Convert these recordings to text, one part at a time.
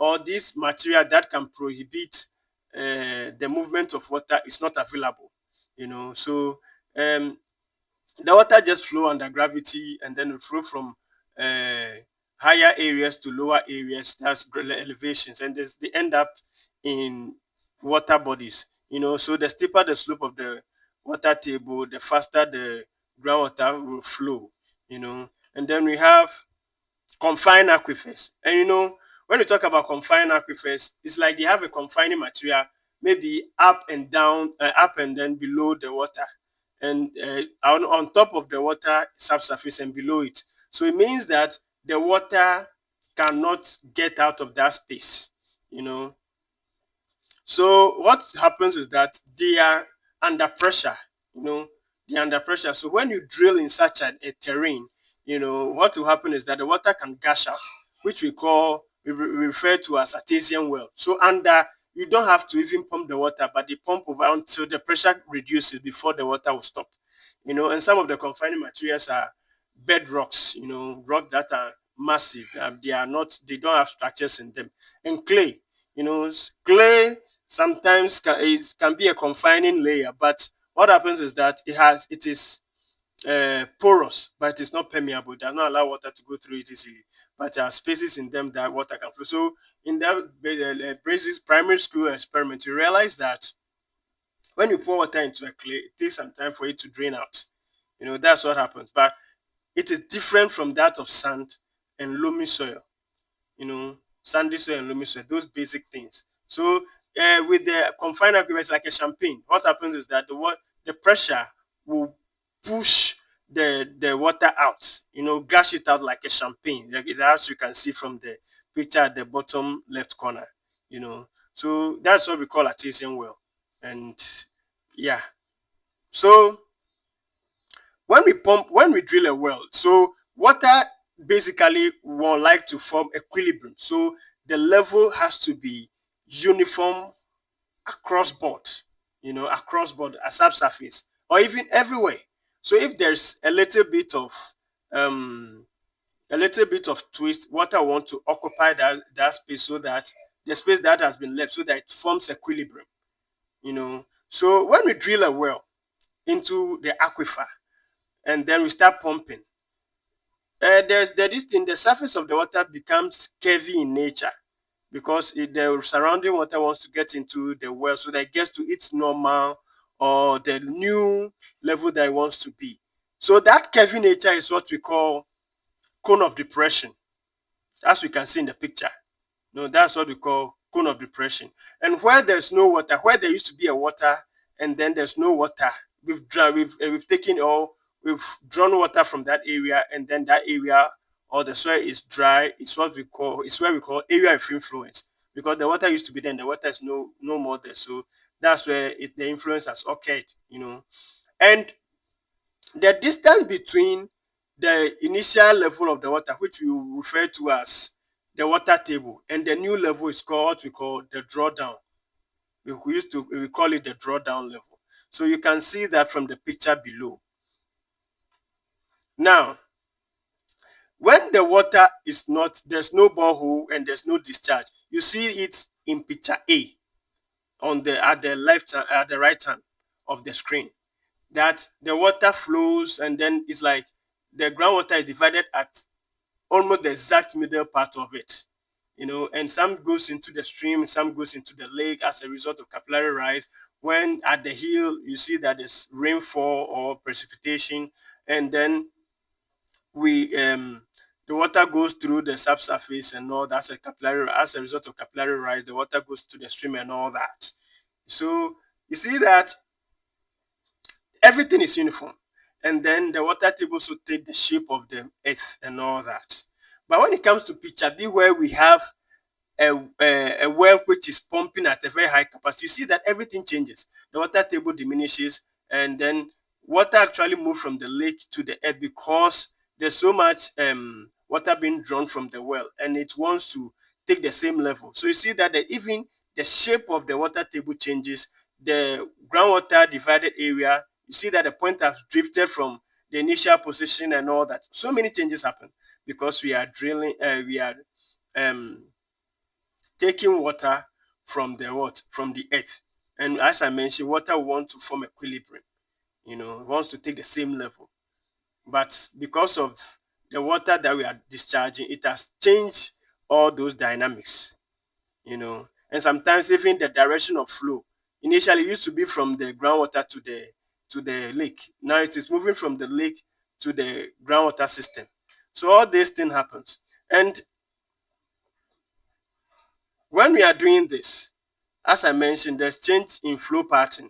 or this material that can prohibit the movement of water is not available. So the water just flow under gravity, and then it flow from higher areas to lower areas. That's elevations, and they end up in water bodies. So the steeper the slope of the water table, the faster the groundwater will flow. And then we have confined aquifers. And when we talk about confined aquifers, it's like they have a confining material, maybe up and down, up and then below the water, and on top of the water subsurface and below it. So it means that the water cannot get out of that space. So what happens is that they are under pressure. They're under pressure. So when you drill in such a terrain, what will happen is that the water can gush out, which we refer to as artesian well. So you don't have to even pump the water, but they pump over until the pressure reduces before the water will stop. And some of the confining materials are bedrocks, rock that are massive. They don't have structures in them. And clay, clay sometimes can be a confining layer, but what happens is that it is porous, but it's not permeable. It does not allow water to go through it easily, but there are spaces in them that water can flow. So in that Braze's primary school experiment, you realize that when you pour water into a clay, it takes some time for it to drain out. That's what happens. But it is different from that of sand and loamy soil. Sandy soil and loamy soil, those basic things. So with the confined aquifers, like a champagne, what happens is that the pressure will push the water out, gush it out like a champagne, as you can see from the picture at the bottom left corner. So that's what we call artesian well. And yeah, so when we drill a well, so water basically will like to form equilibrium. So the level has to be uniform across board, a subsurface, or even everywhere. So if there's a little bit of twist, water want to occupy that space, so that the space that has been left, so that it forms equilibrium. So when we drill a well into the aquifer, and then we start pumping, the surface of the water becomes curvy in nature, because the surrounding water wants to get into the well, so that it gets to its normal or the new level that it wants to be. So that curvy nature is what we call cone of depression, as we can see in the picture. That's what we call cone of depression. And where there's no water, where there used to be a water and then there's no water, we've drawn water from that area, and then that area or the soil is dry. It's where we call area of influence, because the water used to be there and the water is no more there. So that's where the influence has occurred. And the distance between the initial level of the water, which we refer to as the water table, and the new level is called what we call the drawdown. We call it the drawdown level. So you can see that from the picture below. Now, when the water is not, there's no borehole and there's no discharge. You see it in picture A at the right hand of the screen, that the water flows, and then it's like the groundwater is divided at almost the exact middle part of it. And some goes into the stream, some goes into the lake as a result of capillary rise. When at the hill, you see that there's rainfall or precipitation, and then the water goes through the subsurface and all that. As a result of capillary rise, the water goes to the stream and all that. So you see that everything is uniform, and then the water table also take the shape of the earth and all that. But when it comes to picture B, where we have a well which is pumping at a very high capacity, you see that everything changes. The water table diminishes, and then water actually moves from the lake to the earth, because there's so much water being drawn from the well, and it wants to take the same level. So you see that even the shape of the water table changes. The groundwater divided area, you see that the point has drifted from the initial position and all that. So many changes happen because we are drilling, we are taking water from the what? From the earth. And as I mentioned, water wants to form equilibrium. It wants to take the same level. But because of the water that we are discharging, it has changed all those dynamics. And sometimes even the direction of flow. Initially, it used to be from the groundwater to the lake. Now it is moving from the lake to the groundwater system. So all this thing happens. And when we are doing this, as I mentioned, there's change in flow pattern.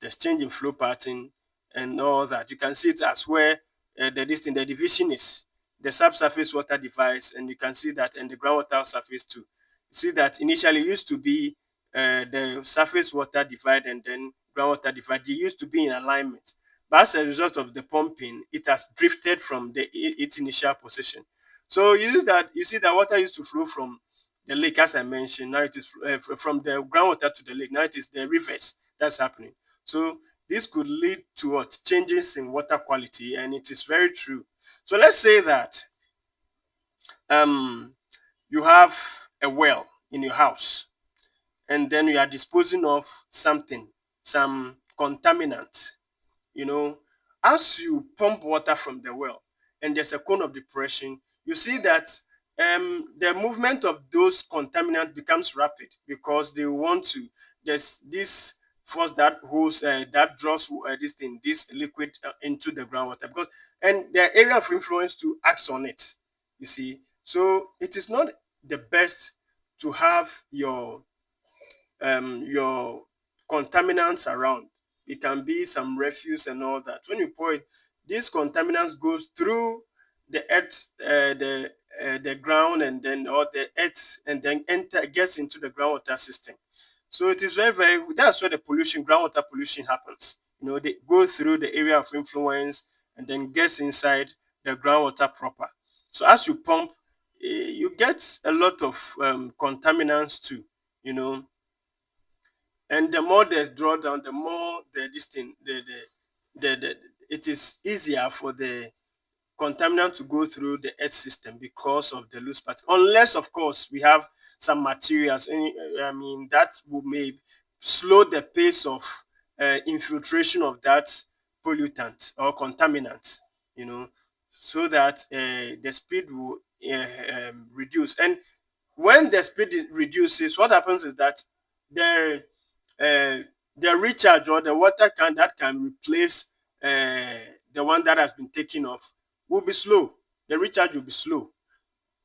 There's change in flow pattern and all that. You can see it as where the division is. The subsurface water divides, and you can see that, and the groundwater surface too. You see that initially it used to be the surface water divide and then groundwater divide. They used to be in alignment. But as a result of the pumping, it has drifted from its initial position. So you see that water used to flow from the lake, as I mentioned. Now it is from the groundwater to the lake. Now it is the rivers that's happening. So this could lead to what? Changes in water quality, and it is very true. So let's say that um, you have a well in your house, and then you are disposing of something, some contaminant. you know, as you pump water from the well and there's a cone of depression, you see that the movement of those contaminants becomes rapid because they want to, there's this force that holds, that draws this liquid into the groundwater because, and the area of influence to acts on it, you see. So it is not the best to have your contaminants around. It can be some refuse and all that. When you pour it, these contaminants goes through the earth, the ground, and then or the earth, and then gets into the groundwater system. So it is very, very. That's where the pollution, groundwater pollution, happens. They go through the area of influence and then gets inside the groundwater proper. So as you pump, you get a lot of contaminants too. You know, and the more there's drawdown, the more the this thing the it is easier for the contaminant to go through the earth system because of the loose part, unless of course we have some materials, I mean, that will may slow the pace of infiltration of that pollutant or contaminant, so that the speed will reduce. And when the speed reduces, what happens is that the uh, the recharge or the water can that can replace the one that has been taken off will be slow. The recharge will be slow.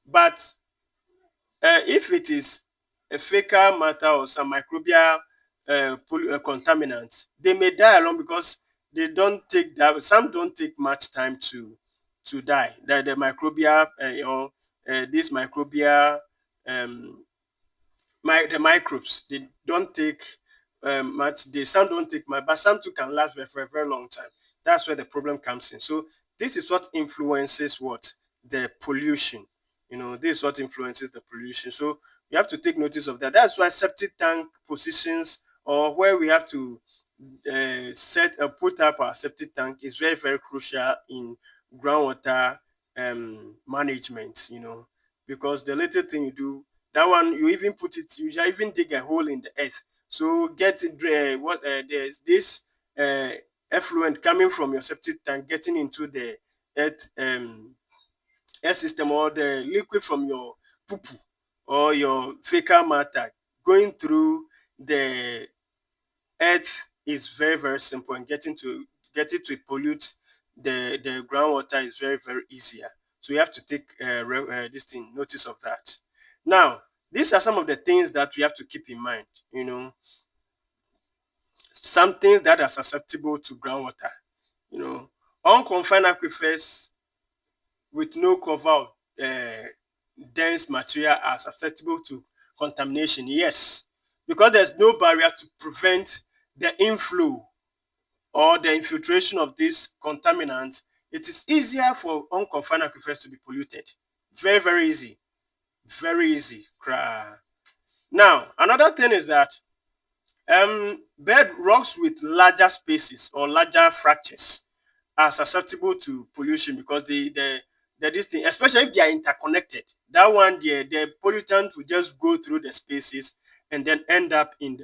But if it is a fecal matter or some microbial contaminants, they may die along because they don't take that. Some don't take much time to die. The microbial or this microbial um, the microbes, they don't take much. Some don't take much, but some too can last for a very long time. That's where the problem comes in. So this is what influences what? The pollution. This is what influences the pollution. So you have to take notice of that. That's why septic tank positions, or where we have to put up our septic tank, is very, very crucial in groundwater management. Because the little thing you do, that one, you even put it, you even dig a hole in the earth. So get it, there's this uh, effluent coming from your septic tank getting into the earth, air system, or the liquid from your poo poo or your fecal matter going through the earth is very, very simple, and get it to pollute the groundwater is very, very easier. So you have to take this thing notice of that. Now, these are some of the things that we have to keep in mind. Some things that are susceptible to groundwater. Unconfined aquifers with no cover uh, dense material are susceptible to contamination. Yes, because there's no barrier to prevent the inflow or the infiltration of these contaminants. It is easier for unconfined aquifers to be polluted. Very, very easy. Very easy. Now, another thing is that bed rocks with larger spaces or larger fractures are susceptible to pollution because this thing, especially if they are interconnected. That one, the pollutant will just go through the spaces and then end up in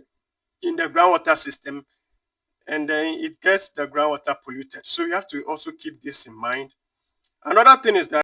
the groundwater system, and then it gets the groundwater polluted. So you have to also keep this in mind. Another thing is that